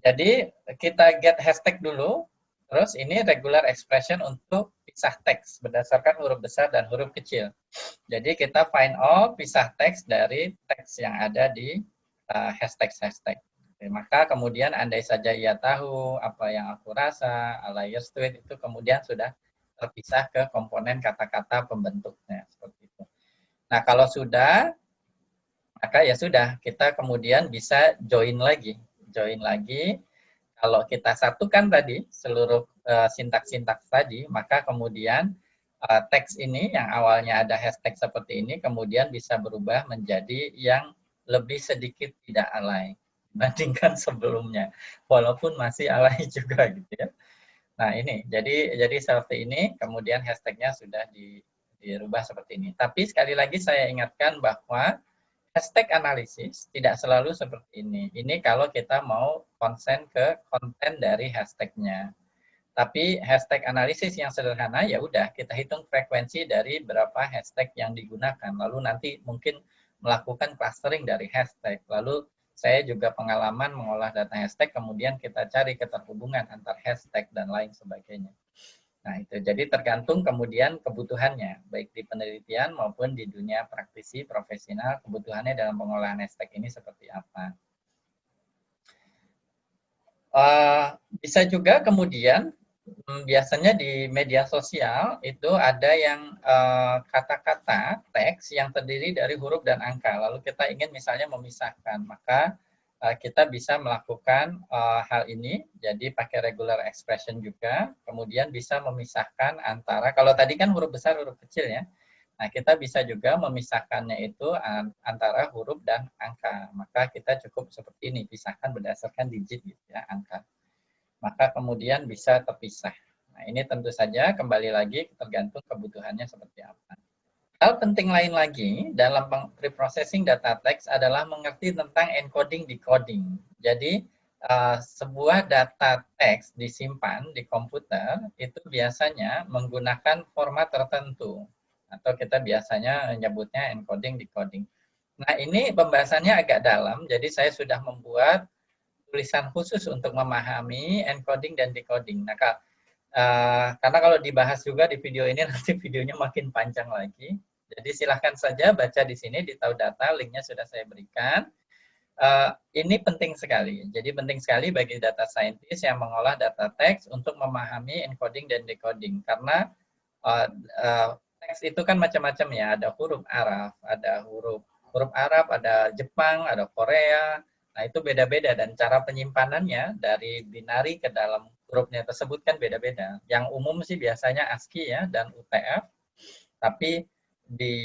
Jadi kita get hashtag dulu, terus ini regular expression untuk pisah teks berdasarkan huruf besar dan huruf kecil. Jadi kita find all pisah teks dari teks yang ada di hashtag-hashtag. Maka kemudian andai saja ia tahu apa yang aku rasa, Alayers tweet itu kemudian sudah terpisah ke komponen kata-kata pembentuknya seperti itu. Nah, kalau sudah, maka ya sudah, kita kemudian bisa join lagi. Kalau kita satukan tadi seluruh sintaks-sintaks tadi, maka kemudian teks ini yang awalnya ada hashtag seperti ini kemudian bisa berubah menjadi yang lebih sedikit tidak alay dibandingkan sebelumnya, walaupun masih alay juga gitu ya. Nah, ini jadi seperti ini, kemudian hashtagnya sudah dirubah seperti ini. Tapi sekali lagi saya ingatkan bahwa hashtag analisis tidak selalu seperti ini. Ini kalau kita mau konsen ke konten dari hashtagnya. Tapi hashtag analisis yang sederhana ya udah kita hitung frekuensi dari berapa hashtag yang digunakan. Lalu nanti mungkin melakukan clustering dari hashtag. Lalu saya juga pengalaman mengolah data hashtag, kemudian kita cari keterhubungan antar hashtag dan lain sebagainya. Nah, itu jadi tergantung kemudian kebutuhannya, baik di penelitian maupun di dunia praktisi profesional, kebutuhannya dalam pengolahan hashtag ini seperti apa. Bisa juga kemudian Biasanya di media sosial itu ada yang kata-kata teks yang terdiri dari huruf dan angka. Lalu kita ingin misalnya memisahkan, maka kita bisa melakukan hal ini. Jadi pakai regular expression juga. Kemudian bisa memisahkan antara, kalau tadi kan huruf besar, huruf kecil ya. Nah, kita bisa juga memisahkannya itu antara huruf dan angka. Maka kita cukup seperti ini, pisahkan berdasarkan digit gitu ya, angka. Maka kemudian bisa terpisah. Nah, ini tentu saja kembali lagi tergantung kebutuhannya seperti apa. Hal penting lain lagi dalam preprocessing data teks adalah mengerti tentang encoding decoding. Jadi sebuah data teks disimpan di komputer itu biasanya menggunakan format tertentu atau kita biasanya menyebutnya encoding decoding. Nah, ini pembahasannya agak dalam, jadi saya sudah membuat tulisan khusus untuk memahami encoding dan decoding. Nah, karena kalau dibahas juga di video ini, nanti videonya makin panjang lagi. Jadi silahkan saja baca di sini di Tahu Data, linknya sudah saya berikan. Ini penting sekali. Jadi penting sekali bagi data scientist yang mengolah data teks untuk memahami encoding dan decoding. Karena teks itu kan macam-macam ya. Ada huruf Arab, ada huruf Arab, ada Jepang, ada Korea. Nah, itu beda-beda dan cara penyimpanannya dari binari ke dalam hurufnya tersebut kan beda-beda. Yang umum sih biasanya ASCII ya dan UTF. Tapi di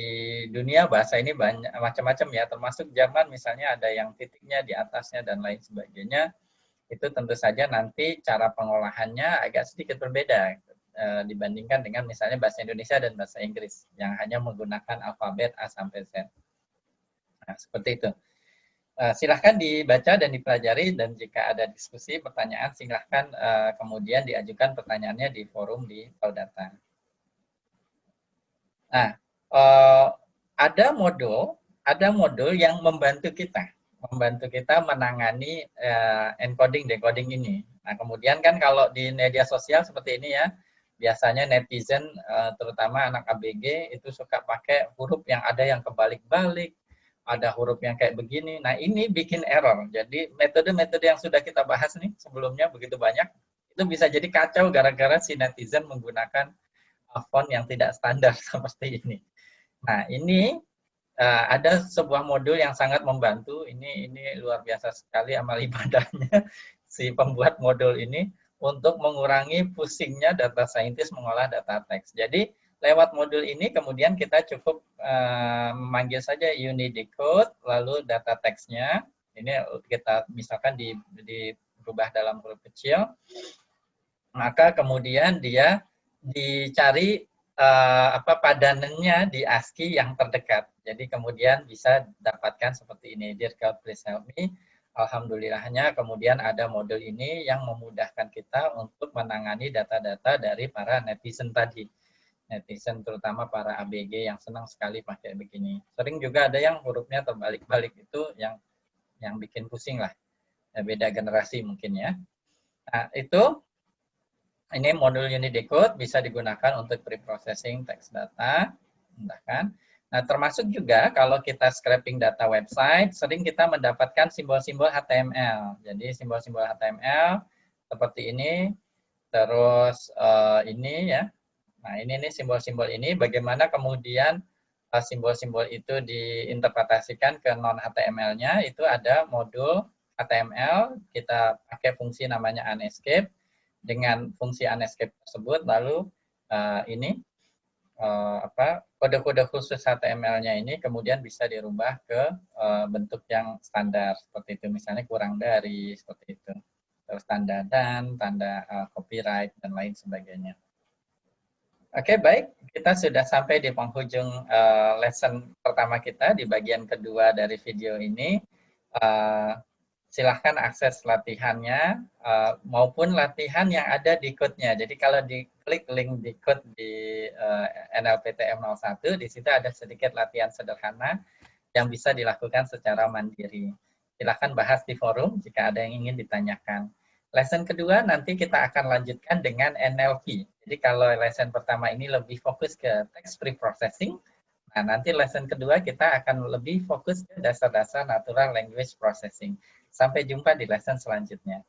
dunia bahasa ini banyak macam-macam ya, termasuk Jerman misalnya ada yang titiknya di atasnya dan lain sebagainya. Itu tentu saja nanti cara pengolahannya agak sedikit berbeda dibandingkan dengan misalnya bahasa Indonesia dan bahasa Inggris yang hanya menggunakan alfabet A sampai Z. Nah, seperti itu. Silahkan dibaca dan dipelajari, dan jika ada diskusi, pertanyaan, silahkan kemudian diajukan pertanyaannya di forum di Tahu Data. Nah, ada modul yang membantu kita menangani encoding decoding ini. Nah, kemudian kan kalau di media sosial seperti ini ya, biasanya netizen terutama anak ABG itu suka pakai huruf yang ada yang kebalik-balik, ada huruf yang kayak begini. Nah, ini bikin error. Jadi metode-metode yang sudah kita bahas nih sebelumnya begitu banyak, itu bisa jadi kacau gara-gara si netizen menggunakan font yang tidak standar seperti ini. Nah, ini ada sebuah modul yang sangat membantu. Ini luar biasa sekali amal ibadahnya si pembuat modul ini untuk mengurangi pusingnya data scientist mengolah data teks. Jadi lewat modul ini kemudian kita cukup memanggil saja unit decode lalu data teksnya. Ini kita misalkan dirubah dalam huruf kecil. Maka kemudian dia dicari padanannya di ASCII yang terdekat. Jadi kemudian bisa dapatkan seperti ini. Dear God, please help me. Alhamdulillahnya kemudian ada modul ini yang memudahkan kita untuk menangani data-data dari para netizen tadi. Netizen terutama para ABG yang senang sekali pakai begini. Sering juga ada yang hurufnya terbalik-balik, itu yang bikin pusing lah. Beda generasi mungkin ya. Nah, itu ini modul unit decode bisa digunakan untuk preprocessing text data. Kan? Nah, termasuk juga kalau kita scraping data website, sering kita mendapatkan simbol-simbol HTML. Jadi simbol-simbol HTML seperti ini, terus ini ya. Nah, ini simbol-simbol ini bagaimana kemudian simbol-simbol itu diinterpretasikan ke non-HTML-nya, itu ada modul HTML, kita pakai fungsi namanya unescape. Dengan fungsi unescape tersebut, lalu ini kode-kode khusus HTML-nya ini kemudian bisa dirubah ke bentuk yang standar seperti itu, misalnya kurang dari seperti itu, terus tanda dan tanda copyright dan lain sebagainya. Oke, baik, kita sudah sampai di penghujung lesson pertama kita di bagian kedua dari video ini. Silahkan akses latihannya maupun latihan yang ada di code-nya. Jadi kalau diklik link di code di NLPTM 01, di situ ada sedikit latihan sederhana yang bisa dilakukan secara mandiri. Silahkan bahas di forum jika ada yang ingin ditanyakan. Lesson kedua nanti kita akan lanjutkan dengan NLP. Jadi kalau lesson pertama ini lebih fokus ke text preprocessing, nah nanti lesson kedua kita akan lebih fokus ke dasar-dasar natural language processing. Sampai jumpa di lesson selanjutnya.